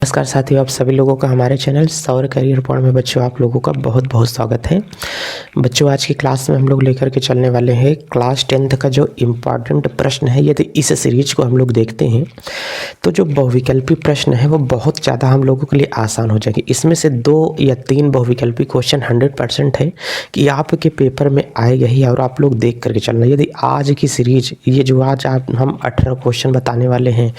नमस्कार साथियों, आप सभी लोगों का हमारे चैनल सौर करियर पॉइंट में बच्चों आप लोगों का बहुत बहुत स्वागत है। बच्चों आज की क्लास में हम लोग लेकर के चलने वाले हैं क्लास 10th का जो इम्पॉर्टेंट प्रश्न है। यदि इस सीरीज को हम लोग देखते हैं तो जो बहुविकल्पी प्रश्न है वो बहुत ज़्यादा हम लोगों के लिए आसान हो जाएंगे। इसमें से 2 या 3 बहुविकल्पी क्वेश्चन 100% है कि आपके पेपर में आएगा ही और आप लोग देख करके चलना। यदि आज की सीरीज ये जो आज हम 18 क्वेश्चन बताने वाले हैं,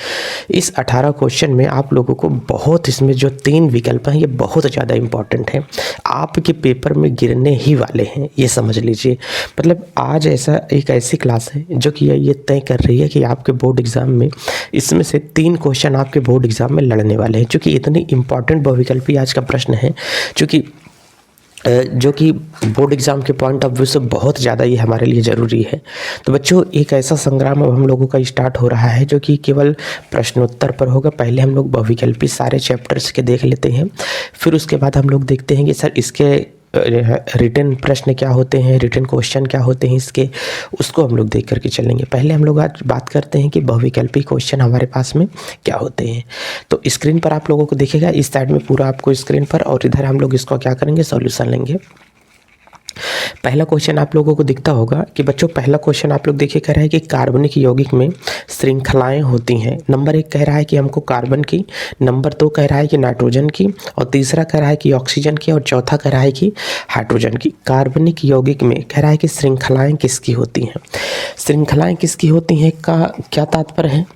इस 18 क्वेश्चन में आप लोगों को बहुत इसमें जो 3 विकल्प हैं ये बहुत ज़्यादा इम्पॉर्टेंट है, आपके पेपर में गिरने ही वाले हैं, ये समझ लीजिए। मतलब आज एक ऐसी क्लास है जो कि ये तय कर रही है कि आपके बोर्ड एग्ज़ाम में इसमें से 3 क्वेश्चन आपके बोर्ड एग्ज़ाम में लड़ने वाले हैं। चूँकि इतनी इम्पॉर्टेंट बहुविकल्पी आज का प्रश्न है जो कि बोर्ड एग्ज़ाम के पॉइंट ऑफ व्यू से बहुत ज़्यादा ये हमारे लिए ज़रूरी है। तो बच्चों एक ऐसा संग्राम अब हम लोगों का स्टार्ट हो रहा है जो कि केवल प्रश्नोत्तर पर होगा। पहले हम लोग बहुविकल्पी सारे चैप्टर्स के देख लेते हैं, फिर उसके बाद हम लोग देखते हैं कि सर इसके रिटन प्रश्न क्या होते हैं, रिटन क्वेश्चन क्या होते हैं इसके, उसको हम लोग देख करके चलेंगे। पहले हम लोग आज बात करते हैं कि बहुविकल्पी क्वेश्चन हमारे पास में क्या होते हैं। तो स्क्रीन पर आप लोगों को दिखेगा इस साइड में पूरा आपको स्क्रीन पर, और इधर हम लोग इसको क्या करेंगे, सॉल्यूशन लेंगे। पहला क्वेश्चन आप लोगों को दिखता होगा कि बच्चों पहला क्वेश्चन आप लोग देखिए कह रहा है कि कार्बनिक यौगिक में श्रृंखलाएं होती हैं। नंबर 1 कह रहा है कि हमको कार्बन की, नंबर 2 कह रहा है कि नाइट्रोजन की, और तीसरा कह रहा है कि ऑक्सीजन की, और चौथा कह रहा है कि हाइड्रोजन की। कार्बनिक यौगिक में कह रहा है कि श्रृंखलाएं किसकी होती हैं। श्रृंखलाएं किसकी होती हैं का क्या तात्पर्य है,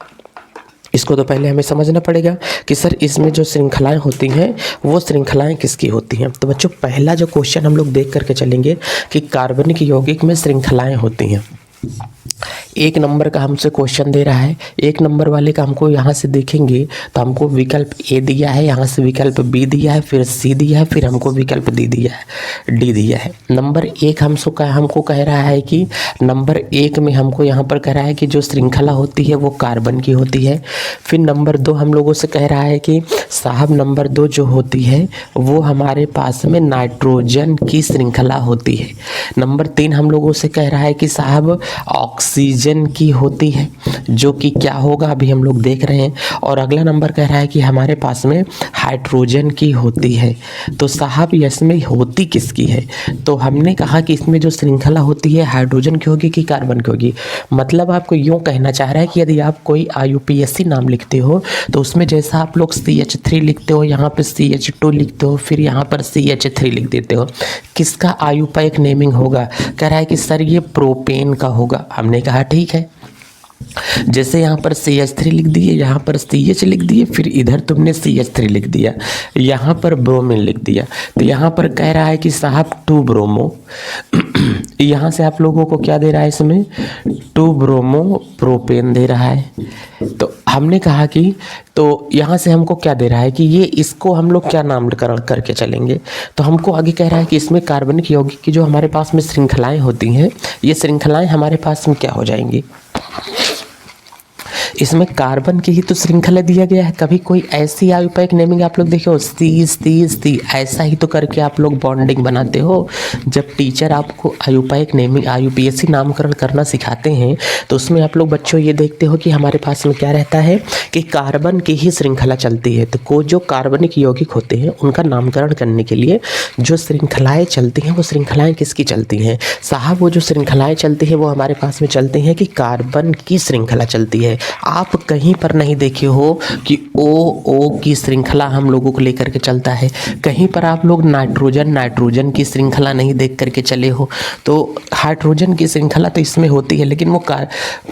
इसको तो पहले हमें समझना पड़ेगा कि सर इसमें जो श्रृंखलाएं होती हैं वो श्रृंखलाएं किसकी होती हैं। तो बच्चों पहला जो क्वेश्चन हम लोग देख करके चलेंगे कि कार्बनिक यौगिक में श्रृंखलाएं होती हैं। 1 नंबर का हमसे क्वेश्चन दे रहा है। 1 नंबर वाले का हमको यहाँ से देखेंगे तो हमको विकल्प ए दिया है, यहाँ से विकल्प बी दिया है, फिर सी दिया है, फिर हमको विकल्प डी दिया है। नंबर 1 हमको कह रहा है कि नंबर 1 में हमको यहाँ पर कह रहा है कि जो श्रृंखला होती है वो कार्बन की होती है। फिर नंबर 2 हम लोगों से कह रहा है कि साहब नंबर 2 जो होती है वो हमारे पास में नाइट्रोजन की श्रृंखला होती है। नंबर 3 हम लोगों से कह रहा है कि साहब ऑक्सीजन की होती है, जो कि क्या होगा अभी हम लोग देख रहे हैं। और अगला नंबर कह रहा है कि हमारे पास में हाइड्रोजन की होती है। तो साहब इसमें होती किसकी है, तो हमने कहा कि इसमें जो श्रृंखला होती है हाइड्रोजन की होगी कि कार्बन की होगी। मतलब आपको यूँ कहना चाह रहा है कि यदि आप कोई IUPAC नाम लिखते हो तो उसमें जैसा आप लोग CH3 लिखते हो, यहाँ पर CH2 लिखते हो, फिर यहाँ पर CH3 लिख देते हो, किसका आयुपायिक नेमिंग होगा। कह रहा है कि सर ये प्रोपेन का होगा। हमने कहा ठीक है, जैसे यहाँ पर CH3 लिख दिए, यहाँ पर CH लिख दिए, फिर इधर तुमने CH3 लिख दिया, यहाँ पर ब्रोमीन लिख दिया। तो यहाँ पर कह रहा है कि साहब 2 ब्रोमो, यहाँ से आप लोगों को क्या दे रहा है, इसमें 2 ब्रोमो प्रोपेन दे रहा है। तो हमने कहा कि तो यहाँ से हमको क्या दे रहा है कि ये इसको हम लोग क्या नामकरण करके चलेंगे। तो हमको आगे कह रहा है कि इसमें कार्बनिक यौगिक की जो हमारे पास में श्रृंखलाएं होती हैं, ये श्रृंखलाएं हमारे पास में क्या हो जाएंगी, इसमें कार्बन की ही तो श्रृंखला दिया गया है। कभी कोई ऐसी आयुपायिक नेमिंग आप लोग देखो सी ऐसा ही तो करके आप लोग बॉन्डिंग बनाते हो। जब टीचर आपको आयुपायिक नेमिंग IUPAC नामकरण करना सिखाते हैं तो उसमें आप लोग बच्चों ये देखते हो कि हमारे पास में क्या रहता है कि कार्बन की ही श्रृंखला चलती है। तो जो कार्बनिक यौगिक होते हैं उनका नामकरण करने के लिए जो श्रृंखलाएँ चलती हैं वो श्रृंखलाएँ किसकी चलती हैं, साहब वो जो श्रृंखलाएँ चलती हैं वो हमारे पास में चलती हैं कि कार्बन की श्रृंखला चलती है। आप कहीं पर नहीं देखे हो कि O की श्रृंखला हम लोगों को लेकर के चलता है। कहीं पर आप लोग नाइट्रोजन की श्रृंखला नहीं देख करके चले हो। तो हाइड्रोजन की श्रृंखला तो इसमें होती है, लेकिन वो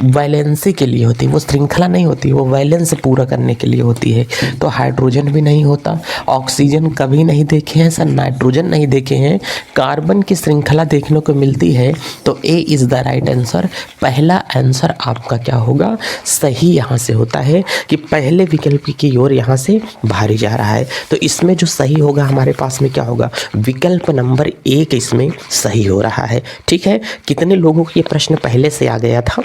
वैलेंसी के लिए होती है, वो श्रृंखला नहीं होती, वो वैलेंस पूरा करने के लिए होती है। तो हाइड्रोजन भी नहीं होता, ऑक्सीजन कभी नहीं देखे हैं सर, नाइट्रोजन नहीं देखे हैं, कार्बन की श्रृंखला देखने को मिलती है। तो A is the right answer. पहला आंसर आपका क्या होगा, सही यहाँ से होता है कि पहले विकल्प की ओर यहाँ से भारी जा रहा है। तो इसमें जो सही होगा हमारे पास में क्या होगा, विकल्प नंबर 1 इसमें सही हो रहा है। ठीक है, कितने लोगों को ये प्रश्न पहले से आ गया था,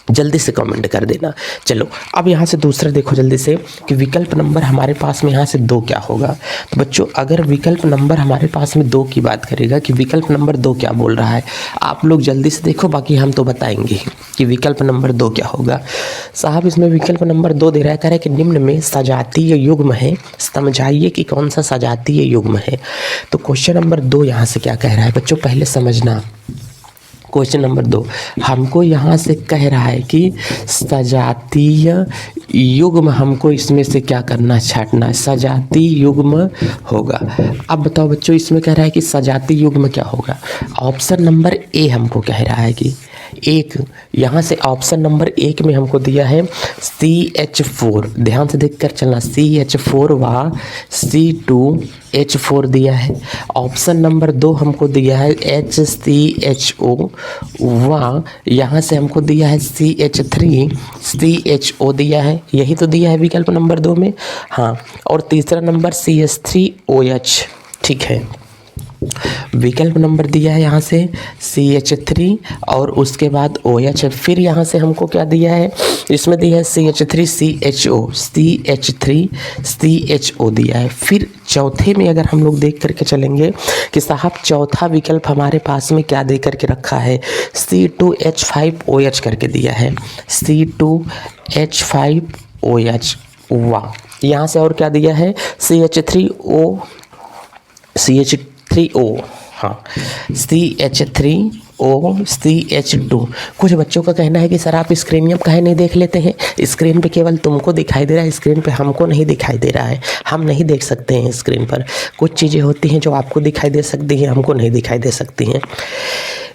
जल्दी से कमेंट कर देना। चलो अब यहाँ से दूसरा देखो जल्दी से कि विकल्प नंबर हमारे पास में यहाँ से 2 क्या होगा। तो बच्चों अगर विकल्प नंबर हमारे पास में 2 की बात करेगा कि विकल्प नंबर 2 क्या बोल रहा है, आप लोग जल्दी से देखो, बाकी हम तो बताएंगे कि विकल्प नंबर 2 क्या होगा। साहब इसमें विकल्प नंबर 2 दे रहा है, कह रहा है कि निम्न में सजातीय युग्म है, समझाइए कि कौन सा सजातीय युग्म है। तो क्वेश्चन नंबर 2 यहाँ से क्या कह रहा है बच्चों, पहले समझना। क्वेश्चन नंबर 2 हमको यहाँ से कह रहा है कि सजातीय युग्म हमको इसमें से क्या करना, छांटना, सजातीय युग्म होगा। अब बताओ बच्चों इसमें कह रहा है कि सजातीय युग्म क्या होगा। ऑप्शन नंबर ए हमको कह रहा है कि एक, यहाँ से ऑप्शन नंबर 1 में हमको दिया है CH4, ध्यान से देखकर चलना, CH4 व C2H4 दिया है। ऑप्शन नंबर 2 हमको दिया है HCHO व यहाँ से हमको दिया है CH3CHO दिया है, यही तो दिया है विकल्प नंबर 2 में। हाँ, और तीसरा नंबर CH3OH, ठीक है। विकल्प नंबर दिया है यहाँ से CH3 और उसके बाद OH, फिर यहाँ से हमको क्या दिया है, इसमें दिया है CH3CHO दिया है। फिर चौथे में अगर हम लोग देख करके चलेंगे कि साहब चौथा विकल्प हमारे पास में क्या दे करके रखा है, C2H5OH करके दिया है, C2H5OH। वाह, यहाँ से और क्या दिया है CH3O, हाँ CH3O CH2। कुछ बच्चों का कहना है कि सर आप स्क्रीन काहे नहीं देख लेते हैं, स्क्रीन पे केवल तुमको दिखाई दे रहा है, स्क्रीन पे हमको नहीं दिखाई दे रहा है, हम नहीं देख सकते हैं स्क्रीन पर। कुछ चीज़ें होती हैं जो आपको दिखाई दे सकती हैं, हमको नहीं दिखाई दे सकती हैं।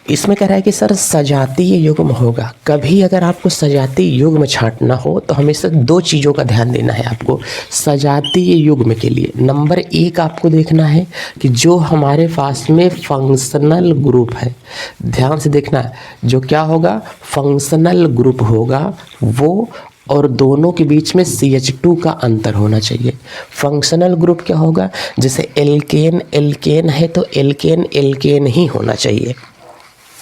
इसमें कह रहा है कि सर सजातीय युग्म होगा। कभी अगर आपको सजातीय युग्म छांटना हो तो हमेशा 2 चीज़ों का ध्यान देना है आपको सजातीय युग्म के लिए। नंबर 1 आपको देखना है कि जो हमारे पास में फंक्शनल ग्रुप है, ध्यान से देखना, जो क्या होगा फंक्शनल ग्रुप होगा वो, और दोनों के बीच में CH2 का अंतर होना चाहिए। फंक्शनल ग्रुप क्या होगा, जैसे एल्केन एल्केन है तो एल्केन एल्केन ही होना चाहिए,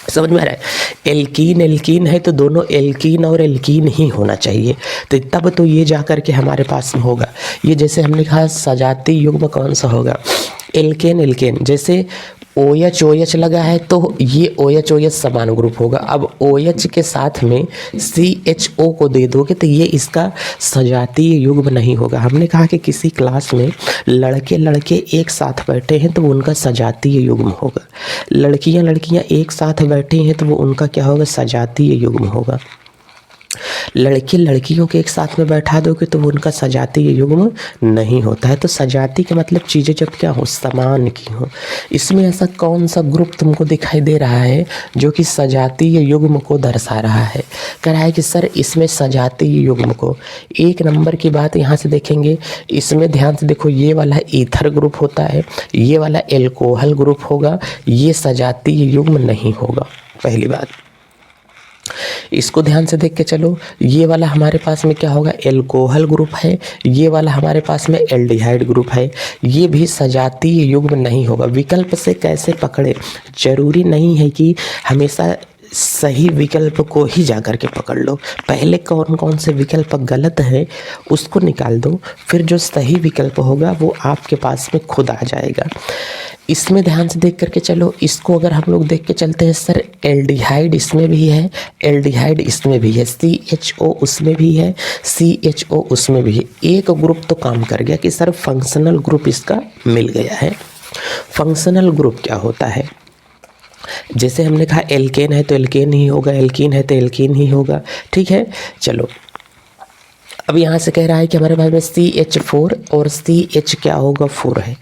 समझ में आ रहा है। एल्कीन एल्कीन है तो दोनों एल्कीन और एल्कीन ही होना चाहिए, तो तब तो ये जा कर के हमारे पास में होगा। ये जैसे हमने कहा सजातीय युग्म कौन सा होगा, एल्केन एल्केन, जैसे OH OH लगा है तो ये OH OH समान ग्रुप होगा। अब OH के साथ में CHO को दे दोगे तो ये इसका सजातीय युग्म नहीं होगा। हमने कहा कि किसी क्लास में लड़के लड़के एक साथ बैठे हैं तो वो उनका सजातीय युग्म होगा, लड़कियां लड़कियां एक साथ बैठे हैं तो वो उनका क्या होगा, सजातीय युग्म होगा। लड़के लड़कियों के एक साथ में बैठा दोगे तो वो उनका सजातीय युग्म नहीं होता है। तो सजाती का मतलब चीज़ें जब क्या हो, समान की हो। इसमें ऐसा कौन सा ग्रुप तुमको दिखाई दे रहा है जो कि सजातीय युग्म को दर्शा रहा है। कह रहा है कि सर इसमें सजातीय युग्म को, 1 नंबर की बात यहाँ से देखेंगे, इसमें ध्यान से देखो, ये वाला ईथर ग्रुप होता है, ये वाला एल्कोहल ग्रुप होगा, ये सजातीय युग्म नहीं होगा। पहली बात इसको ध्यान से देख के चलो, ये वाला हमारे पास में क्या होगा, एल्कोहल ग्रुप है, ये वाला हमारे पास में एल्डिहाइड ग्रुप है, ये भी सजातीय युग्म नहीं होगा। विकल्प से कैसे पकड़े, जरूरी नहीं है कि हमेशा सही विकल्प को ही जा कर के पकड़ लो। पहले कौन कौन से विकल्प गलत है उसको निकाल दो, फिर जो सही विकल्प होगा वो आपके पास में खुद आ जाएगा। इसमें ध्यान से देख करके चलो, इसको अगर हम लोग देख के चलते हैं, सर एल्डिहाइड इसमें भी है, एल्डिहाइड इसमें भी है, CHO उसमें भी है, CHO उसमें भी है। एक ग्रुप तो काम कर गया कि सर फंक्शनल ग्रुप इसका मिल गया है। फंक्शनल ग्रुप क्या होता है, जैसे हमने कहा एल्केन है तो एल्केन ही होगा, एल्कीन है तो एल्कीन ही होगा, ठीक है। चलो अब यहाँ से कह रहा है कि हमारे पास में CH4 और CH क्या होगा, 4 है।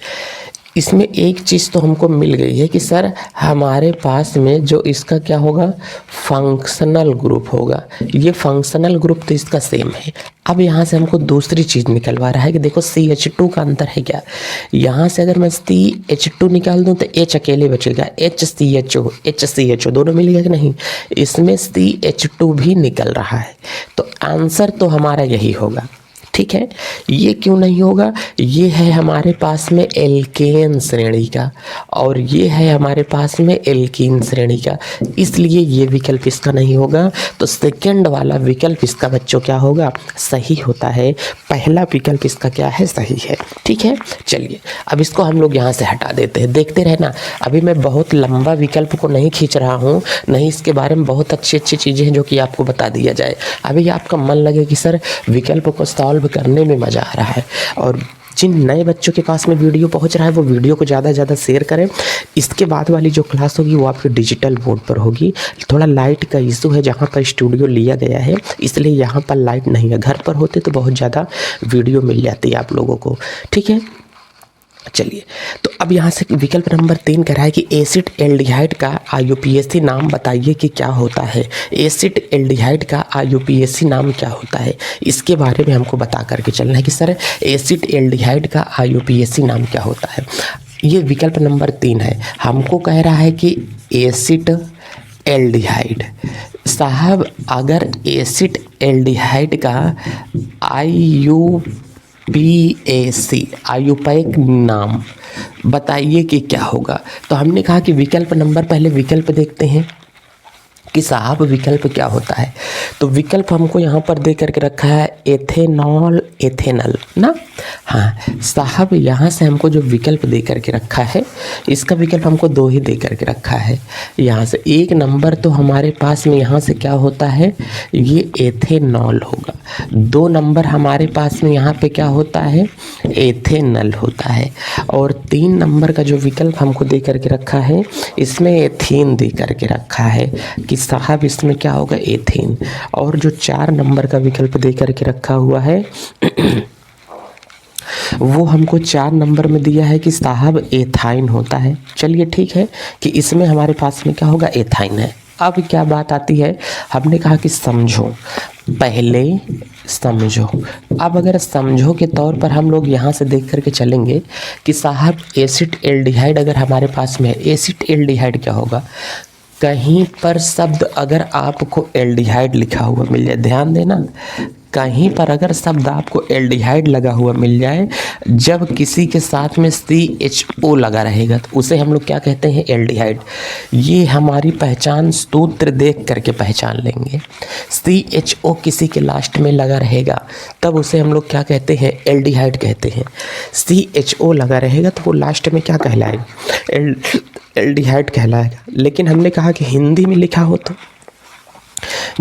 इसमें एक चीज़ तो हमको मिल गई है कि सर हमारे पास में जो इसका क्या होगा, फंक्शनल ग्रुप होगा। ये फंक्शनल ग्रुप तो इसका सेम है। अब यहाँ से हमको दूसरी चीज़ निकलवा रहा है कि देखो CH2 का अंतर है क्या। यहाँ से अगर मैं CH2 निकाल दूँ तो H अकेले बचेगा, HCHO दोनों मिलेगा कि नहीं, इसमें CH2 भी निकल रहा है, तो आंसर तो हमारा यही होगा। ठीक है, ये क्यों नहीं होगा? ये है हमारे पास में एल्केन श्रेणी का और ये है हमारे पास में एल्कीन श्रेणी का, इसलिए ये विकल्प इसका नहीं होगा। तो सेकंड वाला विकल्प इसका बच्चों क्या होगा? सही होता है। पहला विकल्प इसका क्या है? सही है। ठीक है, चलिए अब इसको हम लोग यहाँ से हटा देते हैं। देखते रहना, अभी मैं बहुत लंबा विकल्प को नहीं खींच रहा हूँ, नहीं इसके बारे में बहुत अच्छी अच्छी चीज़ें हैं जो कि आपको बता दिया जाए। अभी आपका मन लगे कि सर विकल्प को सॉल्व करने में मज़ा आ रहा है, और जिन नए बच्चों के पास में वीडियो पहुंच रहा है वो वीडियो को ज़्यादा से ज़्यादा शेयर करें। इसके बाद वाली जो क्लास होगी वो आपके डिजिटल बोर्ड पर होगी। थोड़ा लाइट का इशू है, जहाँ पर स्टूडियो लिया गया है इसलिए यहाँ पर लाइट नहीं है। घर पर होते तो बहुत ज़्यादा वीडियो मिल जाती है आप लोगों को। ठीक है, चलिए तो अब यहाँ से विकल्प नंबर 3 कह रहा है कि एसिड एल्डिहाइड का आईयूपीएसी नाम बताइए कि क्या होता है। एसिड एल्डिहाइड का आईयूपीएसी नाम क्या होता है, इसके बारे में हमको बता करके चलना है कि सर एसिड एल्डिहाइड का आईयूपीएसी नाम क्या होता है। ये विकल्प नंबर 3 है। हमको कह रहा है कि एसिड एल्डिहाइड। साहब अगर एसिड एल्डिहाइड का आईयूपीएसी आयुपैक नाम बताइए कि क्या होगा। तो हमने कहा कि विकल्प नंबर, पहले विकल्प देखते हैं कि साहब विकल्प क्या होता है। तो विकल्प हमको यहाँ पर दे करके रखा है एथेनॉल एथेनल ना। हाँ साहब, यहाँ से हमको जो विकल्प दे करके रखा है इसका विकल्प हमको 2 ही दे करके रखा है। यहाँ से 1 नंबर तो हमारे पास में यहाँ से क्या होता है, ये एथेनॉल होगा। 2 नंबर हमारे पास में यहाँ पे क्या होता है, एथेनल होता है। और 3 नंबर का जो विकल्प हमको दे करके रखा है इसमें एथीन दे करके रखा है कि साहब इसमें क्या होगा, एथीन। और जो 4 नंबर का विकल्प दे करके रखा हुआ है वो हमको 4 नंबर में दिया है कि साहब एथाइन होता है। चलिए ठीक है कि इसमें हमारे पास में क्या होगा, एथाइन है। अब क्या बात आती है, हमने कहा कि समझो, पहले समझो। अब अगर समझो के तौर पर हम लोग यहाँ से देख करके चलेंगे कि साहब एसिड एल्डिहाइड अगर हमारे पास में है, एसिड एल्डिहाइड क्या होगा, कहीं पर शब्द अगर आपको एल्डिहाइड लिखा हुआ मिल जाए, ध्यान देना, कहीं पर अगर शब्द आपको एल्डिहाइड लगा हुआ मिल जाए, जब किसी के साथ में CHO लगा रहेगा तो उसे हम लोग क्या कहते हैं, एल्डिहाइड। ये हमारी पहचान सूत्र देख करके पहचान लेंगे। CHO किसी के लास्ट में लगा रहेगा तब उसे हम लोग क्या कहते हैं, एल्डिहाइड कहते हैं। CHO लगा रहेगा तो वो लास्ट में क्या कहलाएगा, एल्डिहाइड कहलाएगा। लेकिन हमने कहा कि हिंदी में लिखा हो, तो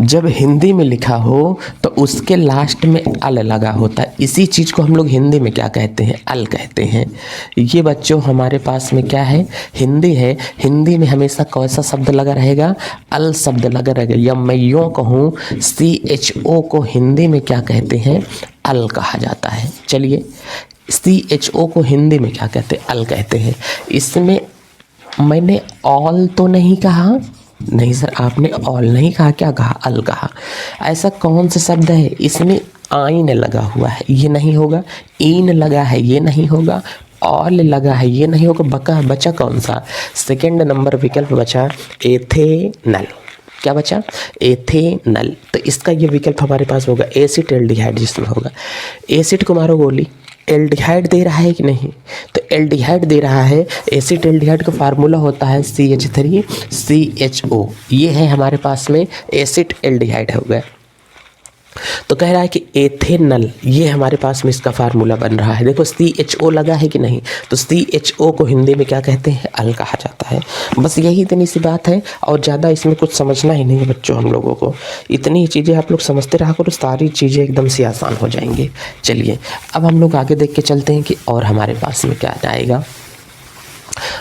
जब हिंदी में लिखा हो तो उसके लास्ट में अल लगा होता है। इसी चीज़ को हम लोग हिंदी में क्या कहते हैं, अल कहते हैं। ये बच्चों हमारे पास में क्या है, हिंदी है। हिंदी में हमेशा कौन सा शब्द लगा रहेगा, अल शब्द लगा रहेगा। या मैं यूँ कहूँ CHO को हिंदी में क्या कहते हैं, अल कहा जाता है। चलिए CHO को हिंदी में क्या कहते हैं, अल कहते हैं। इसमें मैंने ऑल तो नहीं कहा, नहीं सर आपने ऑल नहीं कहा, क्या कहा, अल कहा। ऐसा कौन सा शब्द है इसमें आइन लगा हुआ है, ये नहीं होगा। ईन लगा है, ये नहीं होगा। ऑल लगा है, ये नहीं होगा। बचा कौन सा, सेकंड नंबर विकल्प बचा एथेनल। क्या बचा, एथेनल। तो इसका ये विकल्प हमारे पास होगा एसिड एल्डिहाइड, जिसमें होगा एसिड को मारो गोली, एल्डिहाइड दे रहा है कि नहीं, तो एल्डिहाइड दे रहा है। एसिड एल्डिहाइड का फार्मूला होता है CH3CHO। ये है हमारे पास में एसिड एल्डिहाइड हो गया। तो कह रहा है कि एथेनल, ये हमारे पास में इसका फार्मूला बन रहा है। देखो CHO लगा है कि नहीं, तो CHO को हिंदी में क्या कहते हैं, अल कहा जाता है। बस यही इतनी सी बात है और ज़्यादा इसमें कुछ समझना ही नहीं है बच्चों हम लोगों को। इतनी चीज़ें आप लोग समझते रहा करो, सारी चीज़ें एकदम से आसान हो जाएंगी। चलिए अब हम लोग आगे देख के चलते हैं कि और हमारे पास में क्या आएगा।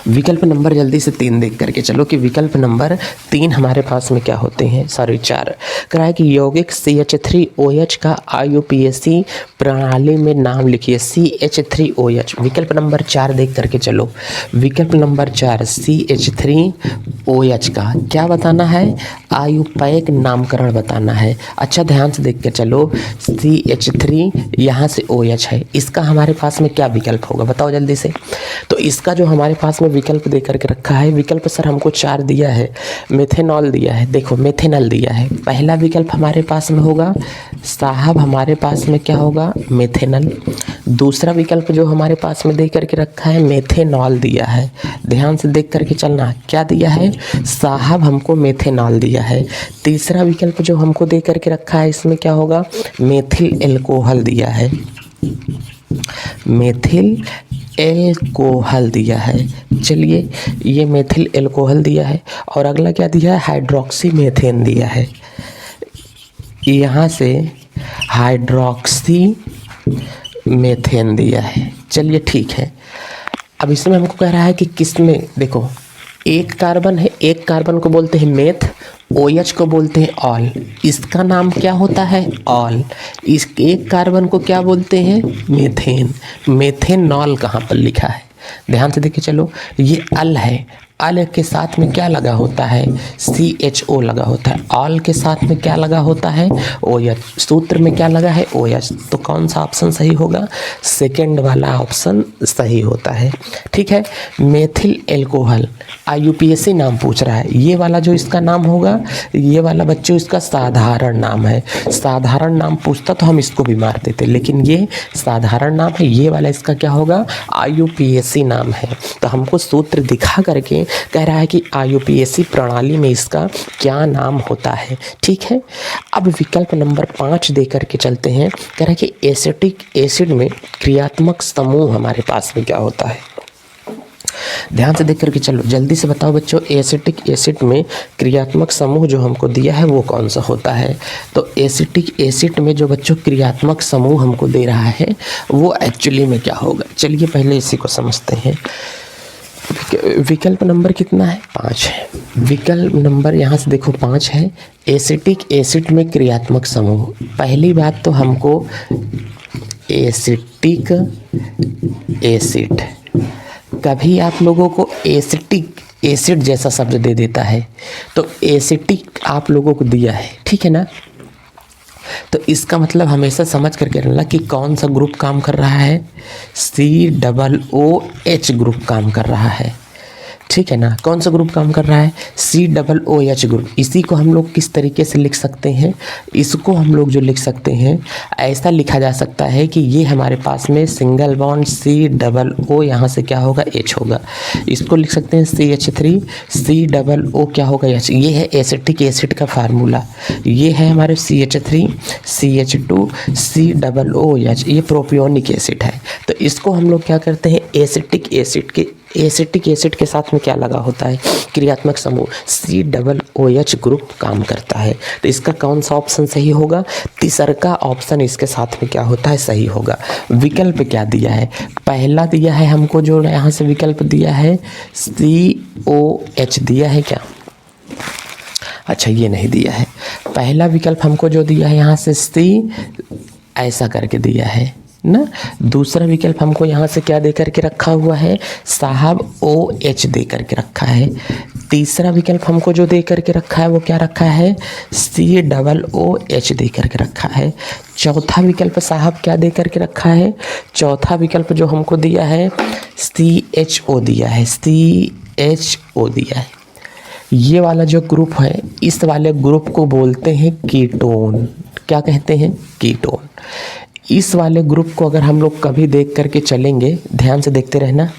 विकल्प नंबर जल्दी से 3 देख करके चलो कि विकल्प नंबर 3 हमारे पास में क्या होते हैं, 4 कह रहा है कि यौगिक CH3OH का IUPAC प्रणाली में नाम लिखिए। CH3OH विकल्प नंबर 4 देख करके चलो। विकल्प नंबर 4 CH3OH का क्या बताना है, आयुपैक नामकरण बताना है। अच्छा ध्यान से देख के चलो, CH3 यहाँ से OH है, इसका हमारे पास में क्या विकल्प होगा, बताओ जल्दी से। तो इसका जो हमारे पास में विकल्प दे करके रखा है, विकल्प सर हमको 4 दिया है। मेथेनॉल दिया है, देखो मेथेनॉल दिया है। पहला विकल्प हमारे पास में होगा साहब, हमारे पास में क्या होगा, मेथेनल। दूसरा विकल्प जो हमारे पास में दे करके रखा है मेथेनॉल दिया है। ध्यान से देख करके चलना, क्या दिया है साहब, हमको मेथेनॉल दिया है। तीसरा विकल्प जो हमको दे करके रखा है इसमें क्या होगा, मेथिल एल्कोहल दिया है, मेथिल एल्कोहल दिया है। चलिए ये मेथिल एल्कोहल दिया है और अगला क्या दिया है, हाइड्रोक्सी मेथेन दिया है। यहाँ से हाइड्रोक्सी मेथेन दिया है। चलिए ठीक है, अब इसमें हमको कह रहा है कि किस में, देखो एक कार्बन है, एक कार्बन को बोलते हैं मेथ, OH को बोलते हैं ऑल, इसका नाम क्या होता है ऑल। इस एक कार्बन को क्या बोलते हैं मेथेन। मेथेनॉल कहाँ पर लिखा है, ध्यान से देखिए चलो, ये अल है, अल के साथ में क्या लगा होता है CHO लगा होता है, ऑल के साथ में क्या लगा होता है OH, सूत्र में क्या लगा है OH। तो कौन सा ऑप्शन सही होगा, सेकेंड वाला ऑप्शन सही होता है। ठीक है, मेथिल एल्कोहल IUPAC नाम पूछ रहा है, ये वाला जो इसका नाम होगा, ये वाला बच्चों इसका साधारण नाम है। साधारण नाम पूछता तो हम इसको भी मार देते, लेकिन ये साधारण नाम है, ये वाला इसका क्या होगा IUPAC नाम है। तो हमको सूत्र दिखा करके कह रहा है कि IUPAC प्रणाली में इसका क्या नाम होता है। ठीक है, अब विकल्प नंबर 5 दे करके चलते हैं। कह रहा है कि एसिटिक एसिड में क्रियात्मक समूह हमारे पास में क्या होता है। ध्यान से देख करके चलो, जल्दी से बताओ बच्चों, एसिटिक एसिड में क्रियात्मक समूह जो हमको दिया है वो कौन सा होता है। तो एसिटिक एसिड में जो बच्चों क्रियात्मक समूह हमको दे रहा है वो एक्चुअली में क्या होगा। चलिए पहले इसी को समझते हैं। विकल्प नंबर कितना है 5 है, विकल्प नंबर यहाँ से देखो 5 है। एसिटिक एसिड में क्रियात्मक समूह, पहली बात तो हमको एसिटिक एसिड, कभी आप लोगों को एसिटिक एसिड जैसा शब्द दे देता है तो एसिटिक आप लोगों को दिया है, ठीक है ना। तो इसका मतलब हमेशा समझ करके रहना कि कौन सा ग्रुप काम कर रहा है, COOH ग्रुप काम कर रहा है, ठीक है ना। कौन सा ग्रुप काम कर रहा है COOH ग्रुप। इसी को हम लोग किस तरीके से लिख सकते हैं, इसको हम लोग जो लिख सकते हैं ऐसा लिखा जा सकता है कि ये हमारे पास में सिंगल बॉन्ड COO यहाँ से क्या होगा H होगा। इसको लिख सकते हैं CH3 COO क्या होगा H। ये है एसिटिक एसिड का फार्मूला, ये है हमारे CH3 CH2 COOH, ये प्रोपियोनिक एसिड है। तो इसको हम लोग क्या करते हैं, एसिटिक एसिड के साथ में क्या लगा होता है क्रियात्मक समूह COOH ग्रुप काम करता है। तो इसका कौन सा ऑप्शन सही होगा, तीसरा ऑप्शन इसके साथ में क्या होता है सही होगा। विकल्प क्या दिया है, पहला दिया है हमको जो यहाँ से विकल्प दिया है COH दिया है क्या, अच्छा ये नहीं दिया है। पहला विकल्प हमको जो दिया है यहाँ से C ऐसा करके दिया है ना। दूसरा विकल्प हमको यहाँ से क्या दे करके रखा हुआ है साहब OH दे करके रखा है। तीसरा विकल्प हमको जो दे करके रखा है वो क्या रखा है COOH दे करके रखा है। चौथा विकल्प साहब क्या दे करके रखा है, चौथा विकल्प जो हमको दिया है CHO दिया है, CHO दिया है। ये वाला जो ग्रुप है इस वाले ग्रुप को बोलते हैं कीटोन, क्या कहते हैं कीटोन। इस वाले ग्रुप को अगर हम लोग कभी देख करके चलेंगे, ध्यान से देखते रहना,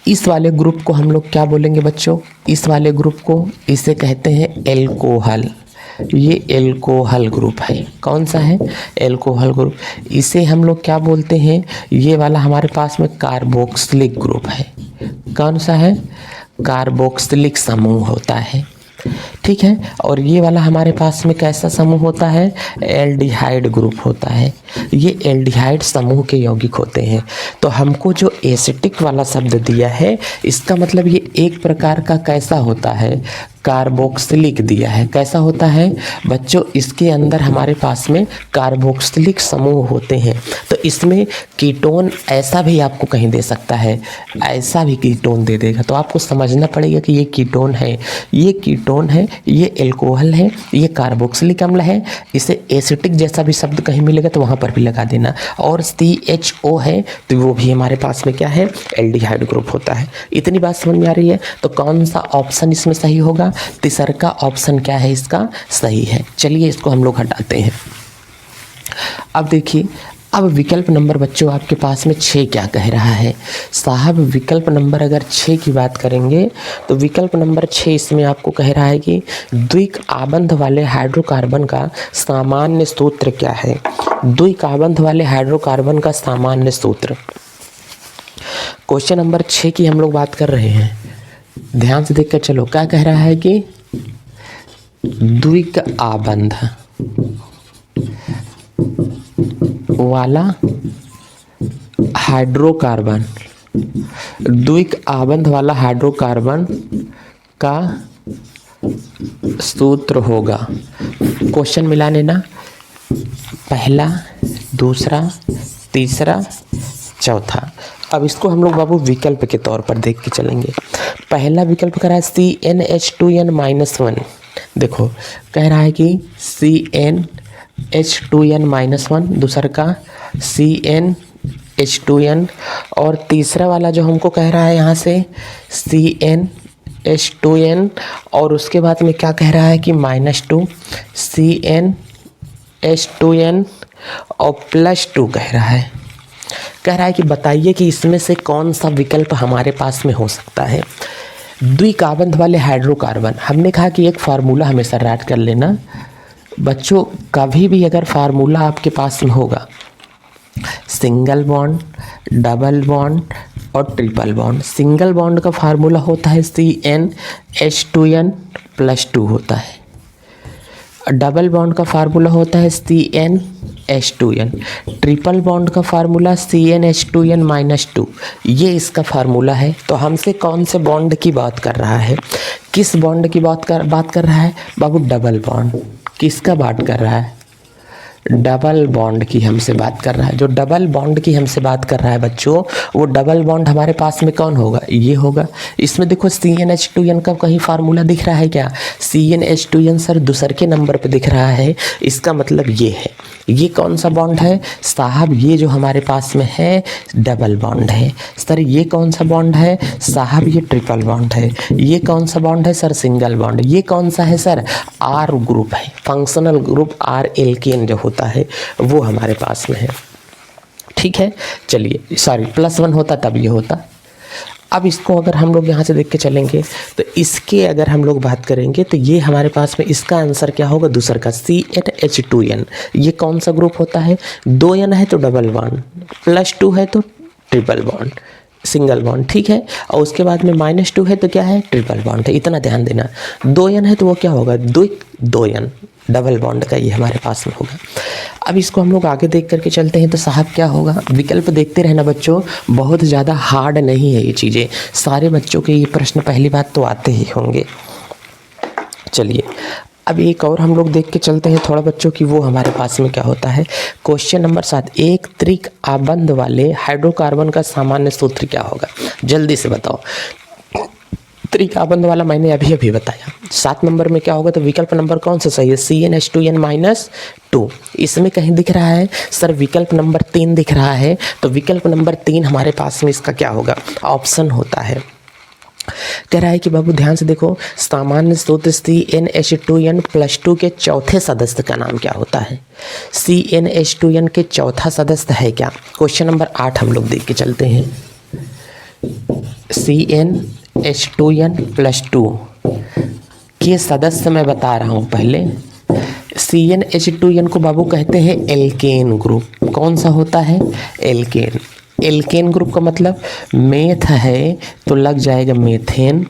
इस वाले ग्रुप को हम लोग क्या बोलेंगे बच्चों, इस वाले ग्रुप को इसे कहते हैं एल्कोहल। ये एल्कोहल ग्रुप है, कौन सा है एल्कोहल ग्रुप। इसे हम लोग क्या बोलते हैं, ये वाला हमारे पास में कार्बोक्सिलिक ग्रुप है, कौन सा है कार्बोक्सिलिक समूह होता है, ठीक है। और ये वाला हमारे पास में कैसा समूह होता है एल्डिहाइड ग्रुप होता है, ये एल्डिहाइड समूह के यौगिक होते हैं। तो हमको जो एसिटिक वाला शब्द दिया है इसका मतलब ये एक प्रकार का कैसा होता है कार्बोक्सिलिक दिया है। कैसा होता है बच्चों, इसके अंदर हमारे पास में कार्बोक्सिलिक समूह होते हैं। तो इसमें कीटोन ऐसा भी आपको कहीं दे सकता है, ऐसा भी कीटोन दे देगा। तो आपको समझना पड़ेगा कि ये कीटोन है, ये कीटोन है, ये एल्कोहल है, ये कार्बोक्सिलिक अम्ल है। इसे एसिटिक जैसा भी शब्द कहीं मिलेगा तो वहाँ पर भी लगा देना। और CHO है तो वो भी हमारे पास में क्या है एल्डिहाइड ग्रुप होता है। इतनी बात समझ में आ रही है। तो कौन सा ऑप्शन इसमें सही होगा, तीसरा का ऑप्शन क्या है इसका सही है। चलिए इसको हम लोग हटाते हैं। अब देखिए, अब विकल्प नंबर बच्चों आपके पास में 6 क्या कह रहा है साहब। विकल्प नंबर अगर 6 की बात करेंगे तो विकल्प नंबर 6 इसमें आपको कह रहा है कि द्विक आबंध वाले हाइड्रोकार्बन का सामान्य सूत्र क्या है। द्विक आबंध वाले हाइड्रोकार्बन का सामान्य सूत्र, क्वेश्चन नंबर 6 की हम लोग बात कर रहे हैं। ध्यान से देखकर चलो, क्या कह रहा है कि द्विक आबंध वाला हाइड्रोकार्बन, द्विक आबंध वाला हाइड्रोकार्बन का सूत्र होगा। क्वेश्चन मिला लेना, पहला, दूसरा, तीसरा, चौथा। अब इसको हम लोग बाबू विकल्प के तौर पर देख के चलेंगे। पहला विकल्प कह रहा है CnH2n-1। देखो कह रहा है कि CnH2n-1, दूसरा का CnH2n, और तीसरा वाला जो हमको कह रहा है यहाँ से CnH2n, और उसके बाद में क्या कह रहा है कि -2 CnH2n और +2 कह रहा है। कह रहा है कि बताइए कि इसमें से कौन सा विकल्प हमारे पास में हो सकता है। द्विकाबंध वाले हाइड्रोकार्बन, हमने कहा कि एक फार्मूला हमेशा याद कर लेना बच्चों। कभी भी अगर फार्मूला आपके पास में होगा, सिंगल बॉन्ड, डबल बॉन्ड और ट्रिपल बॉन्ड। सिंगल बॉन्ड का फार्मूला होता है CnH2n+2 होता है। डबल बॉन्ड का फार्मूला होता है CnH2n। ट्रिपल बॉन्ड का फार्मूला CnH2n-2। ये इसका फार्मूला है। तो हमसे कौन से बॉन्ड की बात कर रहा है, किस बॉन्ड की बात कर रहा है बाबू? Double bond. किसका बात कर रहा है? डबल बॉन्ड की हमसे बात कर रहा है। जो डबल बॉन्ड की हमसे बात कर रहा है बच्चों, वो डबल बॉन्ड हमारे पास में कौन होगा? ये होगा। इसमें देखो CnH2n का कहीं फार्मूला दिख रहा है क्या? CnH2n सर दूसरे के नंबर पे दिख रहा है। इसका मतलब ये है, ये कौन सा बॉन्ड है साहब? ये जो हमारे पास में है डबल बॉन्ड है। सर ये कौन सा बॉन्ड है साहब? ये ट्रिपल बॉन्ड है। ये कौन सा बॉन्ड है सर? Single bond. ये कौन सा है सर? R ग्रुप है, फंक्शनल ग्रुप R एल्केन जो होता है वो हमारे पास में है। ठीक है, चलिए, सॉरी +1 होता तब ये होता। अब इसको अगर हम लोग यहाँ से देख के चलेंगे तो इसके अगर हम लोग बात करेंगे तो ये हमारे पास में इसका आंसर क्या होगा? दूसरा का CnH2n। ये कौन सा ग्रुप होता है? 2n है तो डबल बॉन्ड, +2 है तो ट्रिपल बॉन्ड, सिंगल बॉन्ड। ठीक है, और उसके बाद में -2 है तो क्या है? ट्रिपल बॉन्ड है। इतना ध्यान देना। 2n है तो वो क्या होगा? 2n, डबल बॉन्ड का ये हमारे पास में होगा। अब इसको हम लोग आगे देख करके चलते हैं तो साहब क्या होगा? विकल्प देखते रहना बच्चों, बहुत ज़्यादा हार्ड नहीं है ये चीज़ें। सारे बच्चों के ये प्रश्न पहली बात तो आते ही होंगे। चलिए, अब एक और हम लोग देख के चलते हैं थोड़ा बच्चों की, वो हमारे पास में क्या होता है। क्वेश्चन नंबर 7, एक त्रिक आबंध वाले हाइड्रोकार्बन का सामान्य सूत्र क्या होगा? जल्दी से बताओ। त्रिक आबंध वाला मैंने अभी अभी बताया। 7 नंबर में क्या होगा? तो विकल्प नंबर कौन सा सही है? CnH2n-2। इसमें कहीं दिख रहा है सर विकल्प नंबर 3 दिख रहा है, तो विकल्प नंबर 3 हमारे पास में इसका क्या होगा? ऑप्शन होता है। कह रहा है कि बाबू ध्यान से देखो, सामान्य सूत्र CnH2n+2 के चौथे सदस्य का नाम क्या होता है? CnH2n के चौथा सदस्य है क्या? क्वेश्चन नंबर 8 हम लोग देख के चलते हैं। CnH2n+2 के सदस्य मैं बता रहा हूँ पहले। CnH2n को बाबू कहते हैं एल्केन ग्रुप। कौन सा होता है? एल्केन। एल्केन ग्रुप का मतलब मेथ है तो लग जाएगा मेथेन,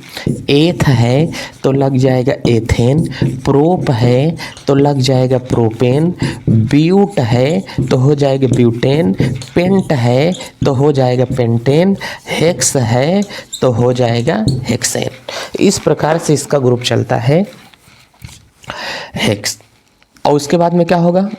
एथ है तो लग जाएगा एथेन, प्रोप है तो लग जाएगा प्रोपेन, ब्यूट है तो हो जाएगा ब्यूटेन, पेंट है तो हो जाएगा पेंटेन, हेक्स है तो हो जाएगा हेक्सेन। इस प्रकार से इसका ग्रुप चलता है हेक्स। और उसके बाद में क्या होगा?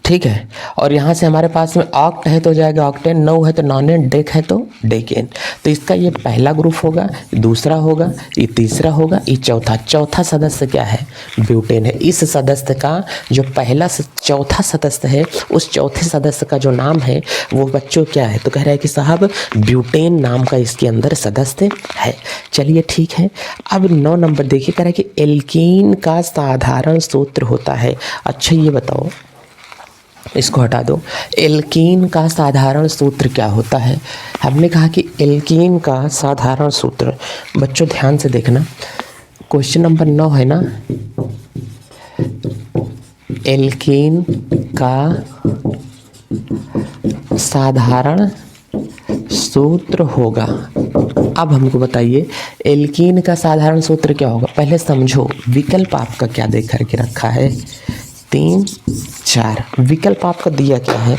ठीक है। और यहाँ से हमारे पास में ऑक्ट है तो हो जाएगा ऑक्टेन, 9 है तो नॉनेन, डेक है तो डेकेन। तो इसका ये पहला ग्रुप होगा, दूसरा होगा, ये तीसरा होगा, ये चौथा सदस्य क्या है? ब्यूटेन है। इस सदस्य का जो पहला चौथा सदस्य है, उस चौथे सदस्य का जो नाम है वो बच्चों क्या है? तो कह रहा है कि साहब ब्यूटेन नाम का इसके अंदर सदस्य है। चलिए ठीक है। अब 9 नंबर देखिए, कह रहा है कि एल्कीन का साधारण सूत्र होता है। अच्छा ये बताओ, इसको हटा दो, एल्कीन का साधारण सूत्र क्या होता है? हमने कहा कि एल्कीन का साधारण सूत्र, बच्चों ध्यान से देखना, क्वेश्चन नंबर 9 है ना, एल्कीन का साधारण सूत्र होगा। अब हमको बताइए एल्कीन का साधारण सूत्र क्या होगा? पहले समझो विकल्प आपका क्या दे करके रखा है, 3 4 विकल्प आपका दिया क्या है?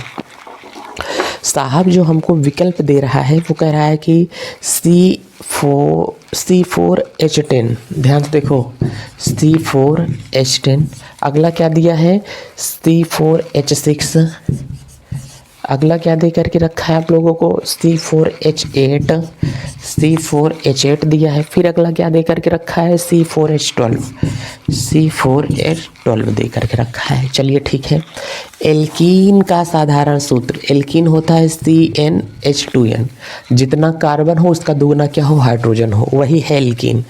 साहब जो हमको विकल्प दे रहा है वो कह रहा है कि C4H10, ध्यान से देखो, C4H10। अगला क्या दिया है? C4H6। अगला क्या दे करके रखा है आप लोगों को? C4H8 दिया है। फिर अगला क्या दे करके रखा है? C4H12 दे करके रखा है। चलिए ठीक है। एल्कीन का साधारण सूत्र, एल्कीन होता है CnH2n, जितना कार्बन हो उसका दुगना क्या हो? हाइड्रोजन हो, वही है एल्कीन।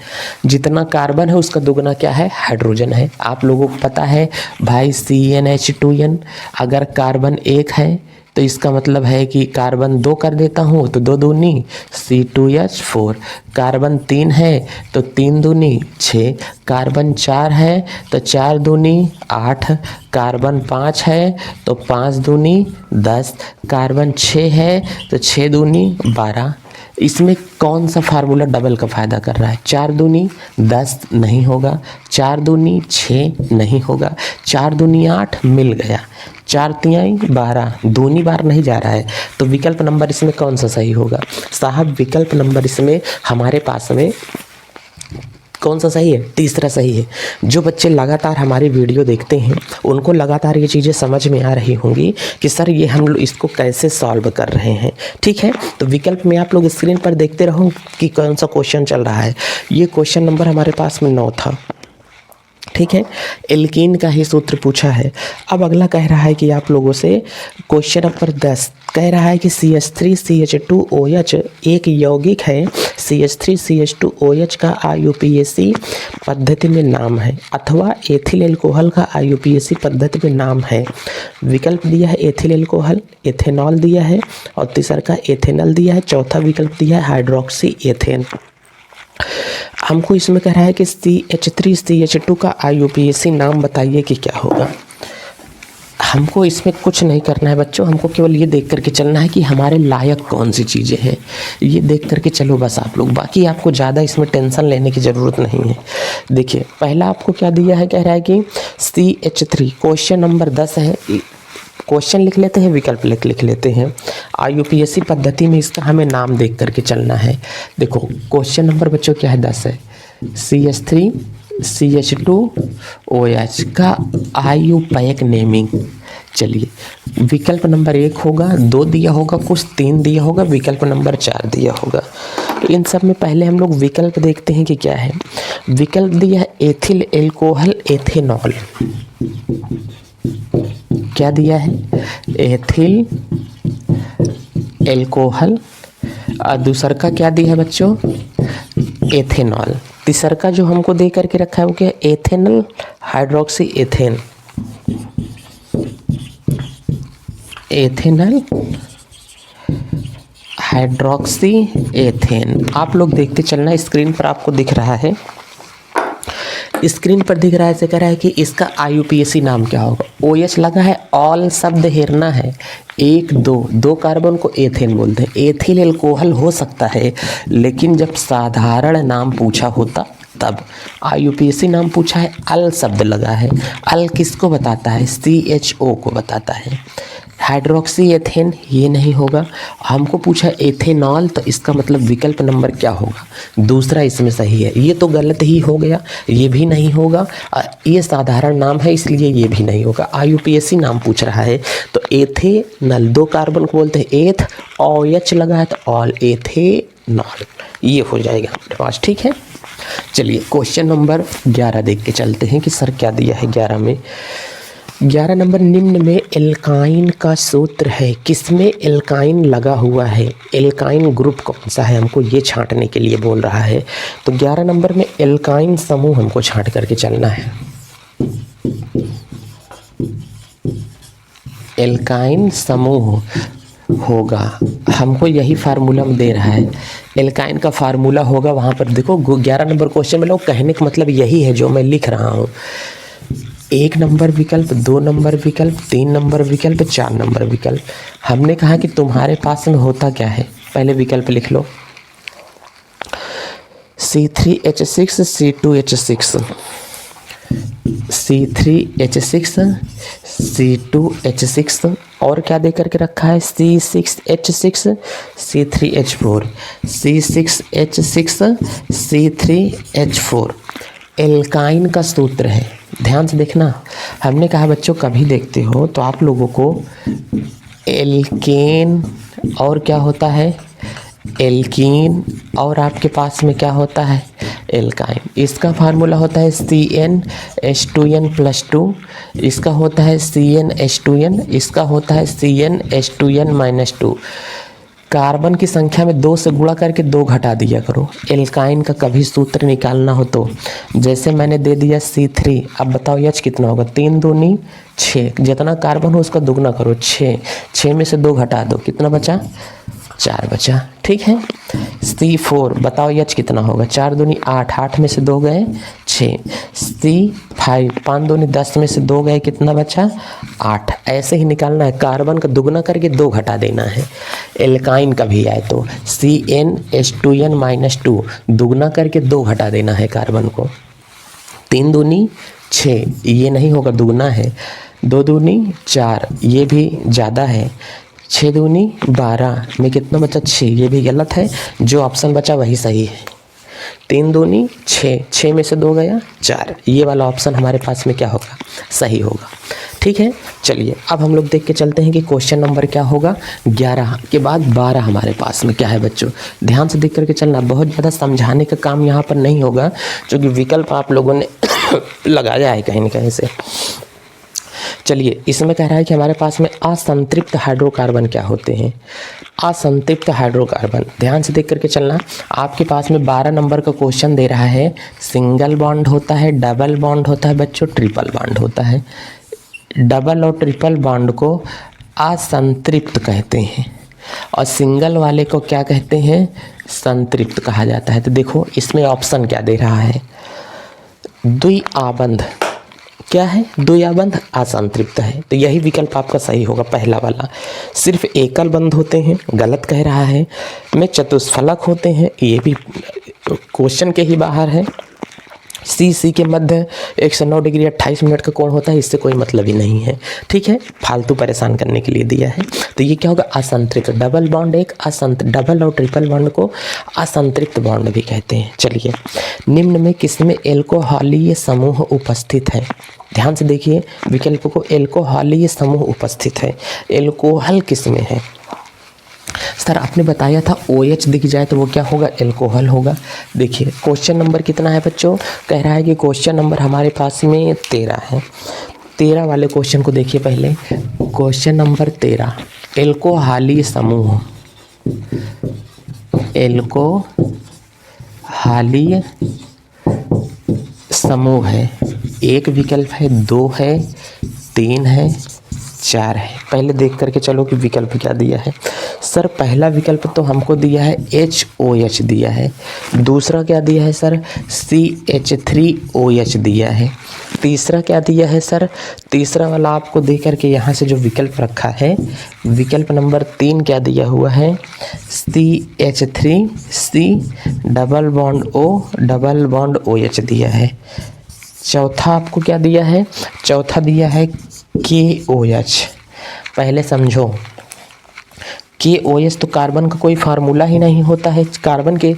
जितना कार्बन है उसका दुगना क्या है? हाइड्रोजन है। आप लोगों को पता है भाई CnH2n, अगर कार्बन 1 है तो इसका मतलब है कि कार्बन 2 कर देता हूँ तो 2 दूनी C2H4, कार्बन 3 है तो 3 दूनी 6, कार्बन 4 है तो 4 दूनी 8, कार्बन 5 है तो 5 दूनी 10, कार्बन 6 है तो 6 दूनी 12। इसमें कौन सा फार्मूला डबल का फ़ायदा कर रहा है? 4 दूनी 10 नहीं होगा, 4 दूनी 6 नहीं होगा, 4 दूनी 8 मिल गया, 4 तिहाई 12, दूनी बार नहीं जा रहा है। तो विकल्प नंबर इसमें कौन सा सही होगा? साहब विकल्प नंबर इसमें हमारे पास में कौन सा सही है? तीसरा सही है। जो बच्चे लगातार हमारी वीडियो देखते हैं उनको लगातार ये चीज़ें समझ में आ रही होंगी कि सर ये हम लोग इसको कैसे सॉल्व कर रहे हैं। ठीक है, तो विकल्प में आप लोग स्क्रीन पर देखते रहो कि कौन सा क्वेश्चन चल रहा है। ये क्वेश्चन नंबर हमारे पास में 9 था। ठीक है, एल्कीन का ही सूत्र पूछा है। अब अगला कह रहा है कि आप लोगों से क्वेश्चन नंबर 10 कह रहा है कि CH3CH2OH एक यौगिक है, CH3CH2OH का IUPAC पद्धति में नाम है, अथवा एथिल एल्कोहल का IUPAC पद्धति में नाम है। विकल्प दिया है एथिल एल्कोहल, एथेनॉल दिया है, और तीसरा का एथेनल दिया है, चौथा विकल्प दिया है हाइड्रोक्सी एथेन। हमको इसमें कह रहा है कि CH3CH2 का IUPAC नाम बताइए कि क्या होगा। हमको इसमें कुछ नहीं करना है बच्चों, हमको केवल ये देख करके चलना है कि हमारे लायक कौन सी चीज़ें हैं, ये देख करके चलो बस आप लोग। बाकी आपको ज़्यादा इसमें टेंशन लेने की ज़रूरत नहीं है। देखिए पहला आपको क्या दिया है, कह रहा है कि CH3, क्वेश्चन नंबर 10 है। क्वेश्चन लिख लेते हैं, विकल्प लिख लेते हैं। IUPAC पद्धति में इसका हमें नाम देख करके चलना है। देखो क्वेश्चन नंबर बच्चों क्या है? 10 है। CH3CH2OH का IUPAC नेमिंग। चलिए विकल्प नंबर 1 होगा, 2 दिया होगा, कुछ 3 दिया होगा, विकल्प नंबर 4 दिया होगा। तो इन सब में पहले हम लोग विकल्प देखते हैं कि क्या है। विकल्प दिया है एथिल एल्कोहल एथेनॉल। क्या दिया है? Ethyl alcohol. और दूसरा का क्या दिया है बच्चों? एथेनॉल। तीसरा का जो हमको दे करके रखा है वो क्या? Ethanal hydroxy ethane. Ethanal hydroxy ethane. आप लोग देखते चलना, स्क्रीन पर आपको दिख रहा है, स्क्रीन पर दिख रहा है। से कह रहा है कि इसका IUPAC नाम क्या होगा। OH लगा है, ऑल शब्द हेरना है, 1 2 कार्बन को एथेन बोलते हैं। एथिल एल्कोहल हो सकता है, लेकिन जब साधारण नाम पूछा होता तब। IUPAC नाम पूछा है, अल शब्द लगा है। अल किसको बताता है? CHO को बताता है। हाइड्रोक्सी एथेन ये नहीं होगा। हमको पूछा एथेनॉल, तो इसका मतलब विकल्प नंबर क्या होगा? दूसरा इसमें सही है। ये तो गलत ही हो गया, ये भी नहीं होगा। ये साधारण नाम है इसलिए ये भी नहीं होगा। IUPAC नाम पूछ रहा है तो एथेनॉल, 2 कार्बन को बोलते हैं एथ, OH लगा है तो ऑल, एथेनॉल, ये हो जाएगा हमारे पास। ठीक है, चलिए क्वेश्चन नंबर 11 देख के चलते हैं कि सर क्या दिया है 11 में। 11 नंबर, निम्न में एल्काइन का सूत्र है, किसमें एल्काइन लगा हुआ है? एल्काइन ग्रुप कौन सा है, हमको ये छांटने के लिए बोल रहा है। तो 11 नंबर में एल्काइन समूह हमको छांट करके चलना है। एल्काइन समूह होगा, हमको यही फार्मूला में दे रहा है। एल्काइन का फार्मूला होगा वहाँ पर देखो 11 नंबर क्वेश्चन में लोग कहने का मतलब यही है जो मैं लिख रहा हूँ। 1 नंबर विकल्प, 2 नंबर विकल्प, 3 नंबर विकल्प, 4 नंबर विकल्प। हमने कहा कि तुम्हारे पास में होता क्या है, पहले विकल्प लिख लो। C3H6, C2H6, C3H6, C2H6, और क्या दे करके रखा है? C6H6, C3H4, C6H6, C3H4। Alkyne का सूत्र है, ध्यान से देखना। हमने कहा बच्चों कभी देखते हो तो आप लोगों को एल्केन और क्या होता है? एल्कीन, और आपके पास में क्या होता है? एल्काइन। इसका फार्मूला होता है CnH2n+2, इसका होता है CnH2n, इसका होता है CnH2n-2। कार्बन की संख्या में 2 से गुणा करके 2 घटा दिया करो। एल्काइन का कभी सूत्र निकालना हो तो, जैसे मैंने दे दिया C3, अब बताओ H कितना होगा? 3 दूनी 6, जितना कार्बन हो उसका दुगना करो, 6 में से 2 घटा दो, कितना बचा? 4 बचा। ठीक है, C4 बताओ H कितना होगा? 4 दूनी 8, 8 में से 2 गए 6। C5 5 दूनी 10 में से 2 गए, कितना बचा? 8। ऐसे ही निकालना है, कार्बन का दुगना करके 2 घटा देना है। एल्काइन का भी आए तो CnH2n-2, दुगना करके 2 घटा देना है कार्बन को। 3 दूनी 6, ये नहीं होगा, दुगना है। 2 दूनी 4, ये भी ज़्यादा है। 6 दूनी 12 में कितना बचा? 6, ये भी गलत है। जो ऑप्शन बचा वही सही है। 3 दूनी 6, 6 में से 2 गया 4, ये वाला ऑप्शन हमारे पास में क्या होगा? सही होगा। ठीक है, चलिए अब हम लोग देख के चलते हैं कि क्वेश्चन नंबर क्या होगा। 11 के बाद 12 हमारे पास में क्या है बच्चों? ध्यान से देख करके चलना, बहुत ज़्यादा समझाने का काम यहाँ पर नहीं होगा क्योंकि विकल्प आप लोगों ने लगाया है कहीं न कहीं से। चलिए, इसमें कह रहा है कि हमारे पास में असंतृप्त हाइड्रोकार्बन क्या होते हैं? असंतृप्त हाइड्रोकार्बन, ध्यान से देख करके चलना। आपके पास में 12 नंबर का क्वेश्चन दे रहा है। सिंगल बॉन्ड होता है, डबल बॉन्ड होता है बच्चों, ट्रिपल बॉन्ड होता है। डबल और ट्रिपल बॉन्ड को असंतृप्त कहते हैं और सिंगल वाले को क्या कहते हैं? संतृप्त कहा जाता है। तो देखो इसमें ऑप्शन क्या दे रहा है? द्विआबंध, क्या है? द्विआबंध असंतृप्त है, तो यही विकल्प आपका सही होगा, पहला वाला। सिर्फ एकल बंध होते हैं, गलत कह रहा है। में चतुष्फलक होते हैं, ये भी क्वेश्चन के ही बाहर है। सी के मध्य 109 डिग्री 28 मिनट का कोण होता है, इससे कोई मतलब ही नहीं है। ठीक है, फालतू परेशान करने के लिए दिया है। तो ये क्या होगा? असंतृप्त। डबल बॉन्ड एक डबल और ट्रिपल बॉन्ड को असंतृप्त बॉन्ड भी कहते हैं। चलिए, निम्न में किसमें एल्कोहलीय समूह उपस्थित है? ध्यान से देखिए विकल्प को, एल्कोहलीय समूह उपस्थित है। एल्कोहल किसमें है? सर आपने बताया था OH दिख जाए तो वो क्या होगा? एल्कोहल होगा। देखिए क्वेश्चन नंबर कितना है बच्चों? कह रहा है कि क्वेश्चन नंबर हमारे पास में 13 है। 13 वाले क्वेश्चन को देखिए पहले। क्वेश्चन नंबर 13, एल्कोहलीय समूह, एल्कोहलीय समूह है। एक विकल्प है, 2 है, 3 है, 4 है। पहले देख करके चलो कि विकल्प क्या दिया है। सर पहला विकल्प तो हमको दिया है HOH दिया है। दूसरा क्या दिया है सर? CH3OH दिया है। तीसरा क्या दिया है सर? तीसरा वाला आपको दे करके यहाँ से जो विकल्प रखा है, विकल्प नंबर 3 क्या दिया हुआ है? CH3C double bond O double bond OH दिया है। चौथा आपको क्या दिया है? चौथा दिया है KOH। पहले समझो कि OH तो कार्बन का कोई फार्मूला ही नहीं होता है, कार्बन के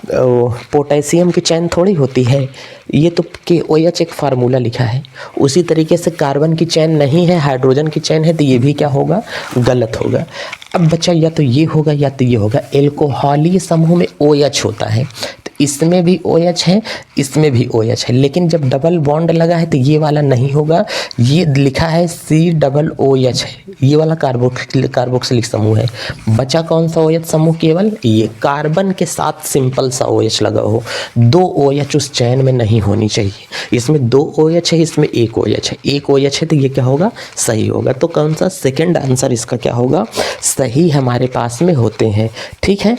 पोटेशियम की चैन थोड़ी होती है, ये तो KOH एक फार्मूला लिखा है। उसी तरीके से कार्बन की चैन नहीं है, हाइड्रोजन की चैन है, तो ये भी क्या होगा, गलत होगा। अब बच्चा या तो ये होगा या तो ये होगा। एल्कोहलीय समूह में OH होता है, तो इसमें भी OH है, इसमें भी OH है, लेकिन जब डबल बॉन्ड लगा है तो ये वाला नहीं होगा, ये लिखा है COOH है, ये वाला कार्बोक्सिलिक समूह है। बचा कौन सा OH समूह, केवल ये कार्बन के साथ सिंपल सा OH लगा हो। 2 OH उस चैन में नहीं होनी चाहिए। इसमें 2 OH है, इसमें 1 OH है, 1 OH है, तो ये क्या होगा, सही होगा। तो कौन सा सेकंड आंसर इसका क्या होगा, सही हमारे पास में होते हैं। ठीक है।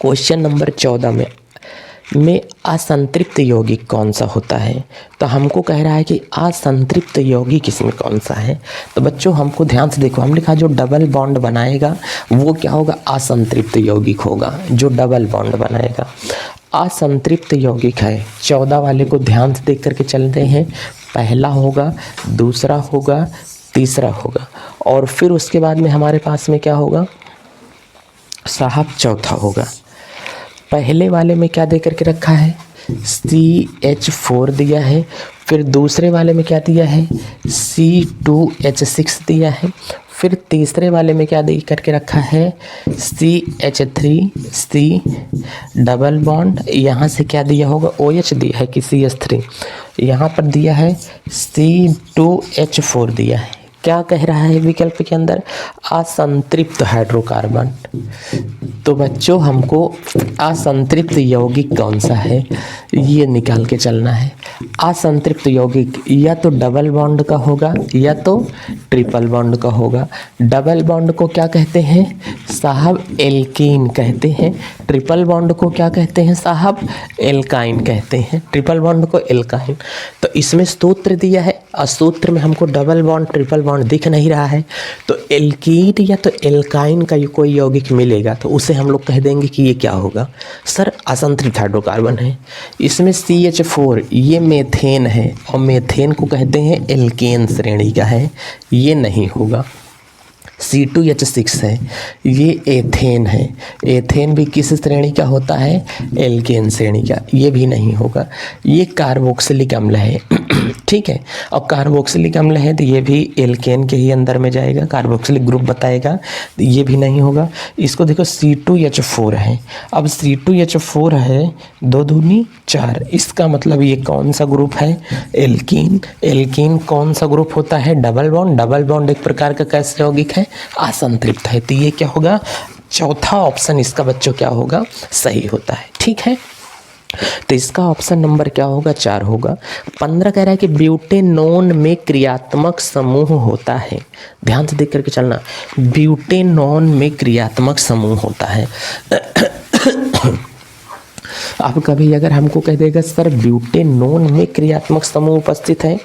क्वेश्चन नंबर 14 में असंतृप्त यौगिक कौन सा होता है? तो हमको कह रहा है कि असंतृप्त यौगिक इसमें कौन सा है। तो बच्चों हमको ध्यान से देखो, हम लिखा जो डबल बॉन्ड बनाएगा वो क्या होगा, असंतृप्त यौगिक होगा, जो डबल बॉन्ड बनाएगा। असंतृप्त यौगिक है 14 वाले को ध्यान से देख करके चलते हैं। पहला होगा, दूसरा होगा, तीसरा होगा, और फिर उसके बाद में हमारे पास में क्या होगा साहब, चौथा होगा। पहले वाले में क्या दे करके रखा है, CH4 दिया है। फिर दूसरे वाले में क्या दिया है, C2H6 दिया है। फिर तीसरे वाले में क्या दे करके रखा है, CH3C डबल बॉन्ड, यहाँ से क्या दिया होगा, OH दिया है कि CH3, यहाँ पर दिया है C2H4 दिया है। क्या कह रहा है विकल्प के अंदर, असंतृप्त हाइड्रोकार्बन। तो बच्चों हमको असंतृप्त यौगिक कौन सा है ये निकाल के चलना है। असंतृप्त यौगिक या तो डबल बॉन्ड का होगा या तो ट्रिपल बॉन्ड का होगा। डबल बॉन्ड को क्या कहते हैं साहब, एल्कीन कहते हैं। ट्रिपल बॉन्ड को क्या कहते हैं साहब, एल्काइन कहते हैं। ट्रिपल बॉन्ड को एल्काइन। तो इसमें सूत्र दिया है, और सूत्र में हमको डबल बॉन्ड ट्रिपल बॉन्ड दिख नहीं रहा है, तो एल्कीन या तो एल्काइन का कोई यौगिक मिलेगा तो उसे हम लोग कह देंगे कि ये क्या होगा सर, असंतृप्त हाइड्रोकार्बन है। इसमें CH4 ये मेथेन है, और मेथेन को कहते हैं एल्केन श्रेणी का है, ये नहीं होगा। C2H6 है, ये एथेन है। एथेन भी किस श्रेणी का होता है, एल्केन श्रेणी का, ये भी नहीं होगा। ये कार्बोक्सिलिक अम्ल है ठीक है, और कार्बोक्सिलिक अम्ल है तो ये भी एल्केन के ही अंदर में जाएगा, कार्बोक्सिलिक ग्रुप बताएगा, तो ये भी नहीं होगा। इसको देखो C2H4 है, अब C2H4 है 2 दूनी 4, इसका मतलब ये कौन सा ग्रुप है, एल्कीन। एल्कीन कौन सा ग्रुप होता है, डबल बॉन्ड। डबल बॉन्ड एक प्रकार का कैसे यौगिक है, असंतृप्त है। तो ये क्या होगा, चौथा ऑप्शन इसका बच्चों क्या होगा, सही होता है। ठीक है, तो इसका ऑप्शन नंबर क्या होगा, 4 होगा। 15 कह रहा है कि ब्यूटेनोन में क्रियात्मक समूह होता है। ध्यान से देख करके चलना, ब्यूटेनोन में क्रियात्मक समूह होता है। अब कभी अगर हमको कह देगा सर ब्यूटेनोन में क्रियात्मक समूह उपस्थित है,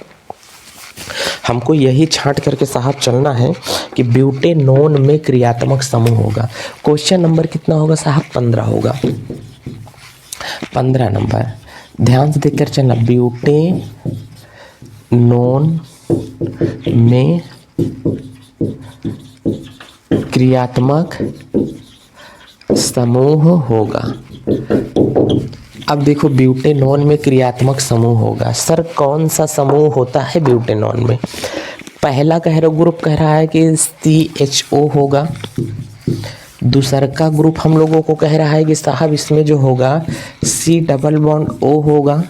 हमको यही छांट करके साहब चलना है कि ब्यूटेनोन में क्रियात्मक समूह होगा। क्वेश्चन नंबर कितना होगा साहब, 15 होगा। 15 नंबर ध्यान से देखकर चलना, ब्यूटेनोन में क्रियात्मक समूह होगा। अब देखो ब्यूटेनोन में क्रियात्मक समूह होगा, सर कौन सा समूह होता है ब्यूटेनोन में। पहला ग्रुप कह रहा है कि CHO होगा। दूसरा का ग्रुप हम लोगों को कह रहा है कि साहब इसमें जो होगा C डबल बॉन्ड O होगा।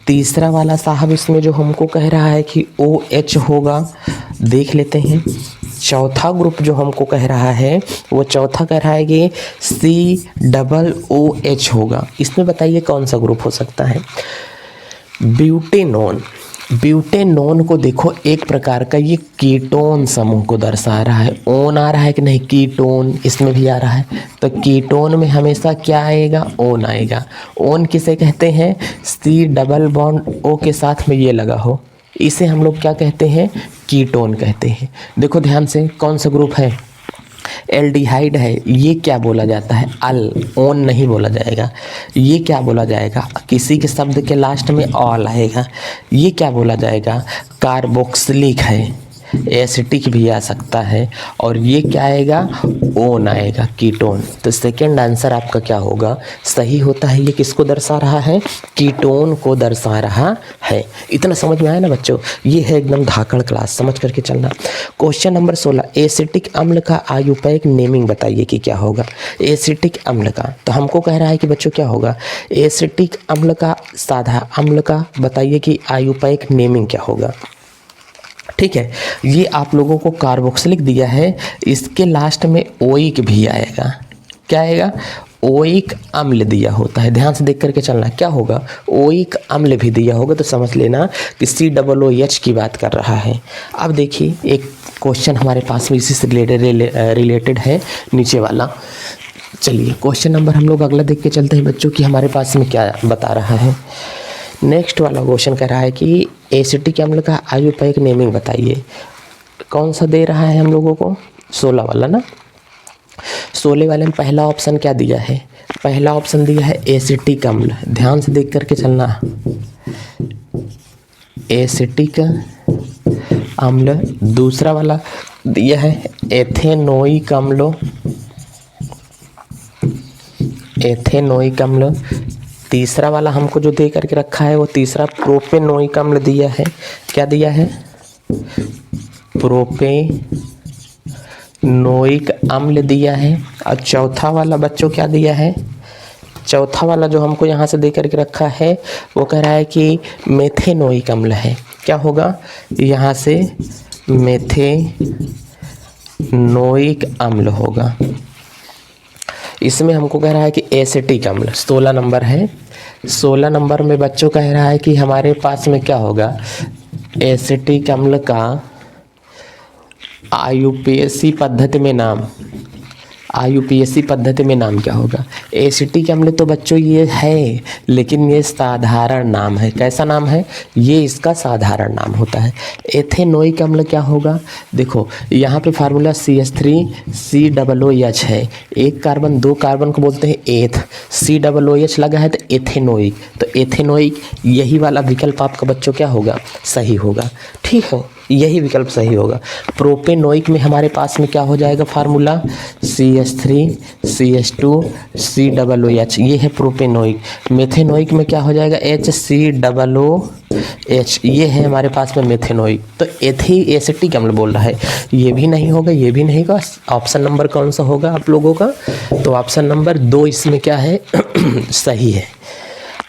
तीसरा वाला साहब इसमें जो हमको कह रहा है कि OH होगा, देख लेते हैं। चौथा ग्रुप जो हमको कह रहा है वो चौथा कह रहा है कि COOH होगा। इसमें बताइए कौन सा ग्रुप हो सकता है। ब्यूटेनोन, ब्यूटेनोन को देखो एक प्रकार का ये कीटोन समूह को दर्शा रहा है। ओन आ रहा है कि नहीं, कीटोन इसमें भी आ रहा है, तो कीटोन में हमेशा क्या आएगा, ओन आएगा। ओन किसे कहते हैं, C डबल बॉन्ड O के साथ में ये लगा हो, इसे हम लोग क्या कहते हैं, कीटोन कहते हैं। देखो ध्यान से कौन सा ग्रुप है, एल्डिहाइड है, ये क्या बोला जाता है, अल, ओन नहीं बोला जाएगा। ये क्या बोला जाएगा, किसी के शब्द के लास्ट में ऑल आएगा, ये क्या बोला जाएगा, कार्बोक्सिलिक है। एसिटिक भी आ सकता है, और ये क्या आएगा, ओन आएगा, कीटोन। तो सेकंड आंसर आपका क्या होगा, सही होता है। ये किसको दर्शा रहा है, कीटोन को दर्शा रहा है। इतना समझ में आया ना बच्चों, ये है एकदम धाकड़ क्लास, समझ करके चलना। क्वेश्चन नंबर 16, एसिटिक अम्ल का आयुपैक नेमिंग बताइए कि क्या होगा। एसिटिक अम्ल का, तो हमको कह रहा है कि बच्चों क्या होगा, एसिटिक अम्ल का, साधा अम्ल का बताइए कि आयुपैक नेमिंग क्या होगा। ठीक है, ये आप लोगों को कार्बोक्सिलिक दिया है, इसके लास्ट में ओइक भी आएगा। क्या आएगा, ओइक अम्ल दिया होता है, ध्यान से देख करके चलना। क्या होगा, ओइक अम्ल भी दिया होगा, तो समझ लेना कि COOH की बात कर रहा है। अब देखिए एक क्वेश्चन हमारे पास में इसी से रिलेटेड है, नीचे वाला। चलिए क्वेश्चन नंबर हम लोग अगला देख के चलते हैं बच्चों कि हमारे पास में क्या बता रहा है। नेक्स्ट वाला क्वेश्चन कह रहा है कि एसिटिक अम्ल का आयुपैक नेमिंग बताइए। कौन सा दे रहा है हम लोगों को, 16 वाला ना। 16 वाले में पहला ऑप्शन क्या दिया है, पहला ऑप्शन दिया है एसिटिक अम्ल, ध्यान से देख करके चलना। एसिटिक अम्ल, दूसरा वाला दिया है एथेनोइक अम्ल, एथेनोइक अम्ल। तीसरा वाला हमको जो दे करके रखा है वो तीसरा प्रोपेनोइक अम्ल दिया है। क्या दिया है, प्रोपेनोइक अम्ल दिया है। और चौथा वाला बच्चों क्या दिया है, चौथा वाला जो हमको यहाँ से दे करके रखा है वो कह रहा है कि मेथेनोइक अम्ल है। क्या होगा, यहाँ से मेथेनोइक अम्ल होगा। इसमें हमको कह रहा है कि एसिटिक अम्ल 16 नंबर है। 16 नंबर में बच्चों कह रहा है कि हमारे पास में क्या होगा, एसिटिक अम्ल का आयुपीएसी पद्धति में नाम, आयुपीएसी पद्धति में नाम क्या होगा। एसिटिक अम्ल तो बच्चों ये है, लेकिन ये साधारण नाम है। कैसा नाम है, ये इसका साधारण नाम होता है। एथेनोइक अम्ल क्या होगा, देखो यहाँ पे फार्मूला CH3COOH है, एक कार्बन दो कार्बन को बोलते हैं एथ, COOH लगा है तो एथेनोइक, तो एथेनोइक यही वाला विकल्प आपका बच्चों क्या होगा, सही होगा। ठीक है, यही विकल्प सही होगा। प्रोपेनोइक में हमारे पास में क्या हो जाएगा फार्मूला, CH3CH2COOH, ये है प्रोपेनोइक। मेथेनोइक में क्या हो जाएगा, HCOOH, ये है हमारे पास में मेथेनोइक। तो एसिटिक अम्ल बोल रहा है, ये भी नहीं होगा, ये भी नहीं होगा। ऑप्शन नंबर कौन सा होगा आप लोगों का, तो ऑप्शन नंबर 2 इसमें क्या है सही है।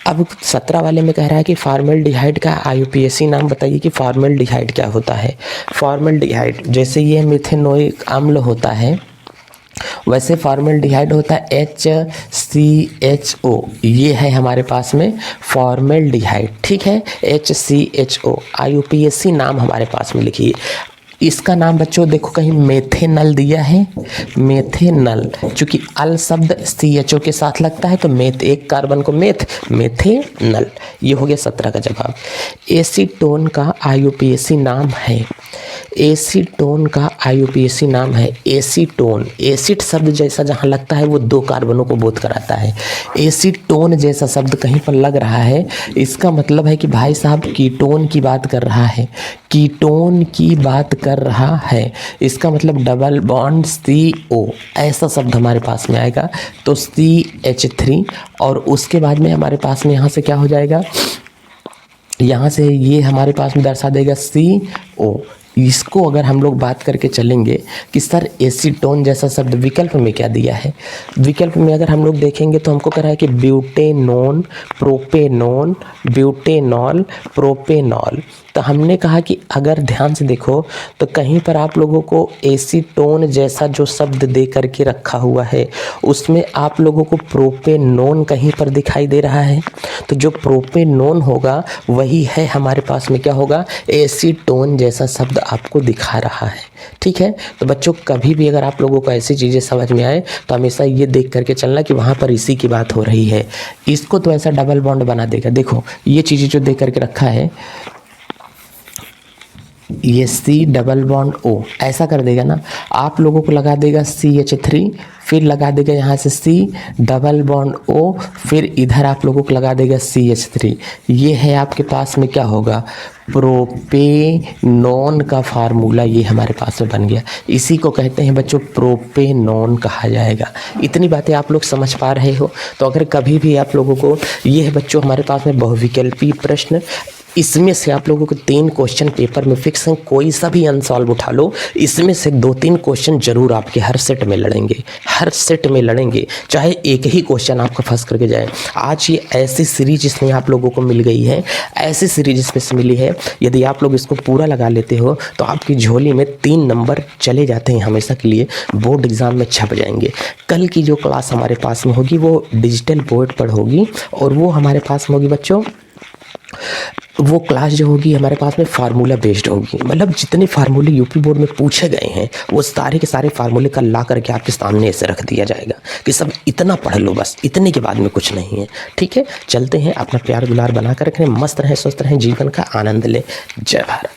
अब 17 वाले में कह रहा है कि फॉर्मेल्डिहाइड का आयुपीएसी नाम बताइए कि फॉर्मेल्डिहाइड क्या होता है। फॉर्मेल्डिहाइड जैसे ये मेथेनोइक अम्ल होता है, वैसे फॉर्मेल्डिहाइड होता है HCHO, ये है हमारे पास में फॉर्मेल्डिहाइड। ठीक है, HCHO आयुपीएसी नाम हमारे पास में लिखिए। इसका नाम बच्चों देखो कहीं मेथेनल दिया है, मेथेनल, चूंकि अल शब्द CHO के साथ लगता है तो मेथ, एक कार्बन को मेथेनल, ये हो गया 17 का जवाब। एसीटोन का आयुपीएसी नाम है, एसीटोन का आयुपीएसी नाम है एसीटोन। एसिड शब्द जैसा जहाँ लगता है वो दो कार्बनों को बोध कराता है। एसीटोन जैसा शब्द कहीं पर लग रहा है, इसका मतलब है कि भाई साहब कीटोन की बात कर रहा है, कीटोन की बात कर रहा है। इसका मतलब डबल बॉन्ड CO, ऐसा शब्द हमारे पास में आएगा। तो CH3 और उसके बाद में हमारे पास में यहाँ से क्या हो जाएगा, यहाँ से ये हमारे पास में दर्शा देगा CO। इसको अगर हम लोग बात करके चलेंगे कि सर एसीटोन जैसा शब्द विकल्प में क्या दिया है, विकल्प में अगर हम लोग देखेंगे तो हमको कह रहा है कि ब्यूटेनोन, प्रोपेनोन, ब्यूटेनॉल, प्रोपेनॉल। तो हमने कहा कि अगर ध्यान से देखो तो कहीं पर आप लोगों को एसीटोन जैसा जो शब्द दे करके रखा हुआ है उसमें आप लोगों को प्रोपेनोन कहीं पर दिखाई दे रहा है। तो जो प्रोपेनोन होगा वही है हमारे पास में क्या होगा, एसीटोन जैसा शब्द आपको दिखा रहा है। ठीक है, तो बच्चों कभी भी अगर आप लोगों को ऐसी चीज़ें समझ में आए तो हमेशा ये देख करके चलना कि वहाँ पर इसी की बात हो रही है। इसको तो ऐसा डबल बॉन्ड बना देगा। देखो ये चीज़ें जो दे करके रखा है, ये C डबल बॉन्ड O ऐसा कर देगा ना, आप लोगों को लगा देगा CH3, फिर लगा देगा यहाँ से C डबल बॉन्ड O, फिर इधर आप लोगों को लगा देगा CH3। ये है आपके पास में क्या होगा, प्रोपेनॉन का फार्मूला ये हमारे पास में बन गया। इसी को कहते हैं बच्चों प्रोपेनॉन कहा जाएगा। इतनी बातें आप लोग समझ पा रहे हो। तो अगर कभी भी आप लोगों को, ये है बच्चों हमारे पास में बहुविकल्पी प्रश्न, इसमें से आप लोगों को 3 क्वेश्चन पेपर में फिक्स हैं, कोई सा भी अनसॉल्व उठा लो, इसमें से 2-3 क्वेश्चन जरूर आपके हर सेट में लड़ेंगे, हर सेट में लड़ेंगे, चाहे एक ही क्वेश्चन आपका फंस करके जाए। आज ये ऐसी सीरीज इसमें आप लोगों को मिल गई है, ऐसी सीरीज इसमें से मिली है, यदि आप लोग इसको पूरा लगा लेते हो तो आपकी झोली में 3 नंबर चले जाते हैं हमेशा के लिए, बोर्ड एग्जाम में छप जाएंगे। कल की जो क्लास हमारे पास में होगी वो डिजिटल बोर्ड पर होगी, और वो हमारे पास में होगी बच्चों, वो क्लास जो होगी हमारे पास में फार्मूला बेस्ड होगी। मतलब जितने फार्मूले यूपी बोर्ड में पूछे गए हैं वो सारे के सारे फार्मूले का ला करके आपके सामने ऐसे रख दिया जाएगा कि सब इतना पढ़ लो, बस इतने के बाद में कुछ नहीं है। ठीक है, चलते हैं, अपना प्यार दुलार बना कर रखें, मस्त रहें, स्वस्थ रहें, जीवन का आनंद लें। जय भारत।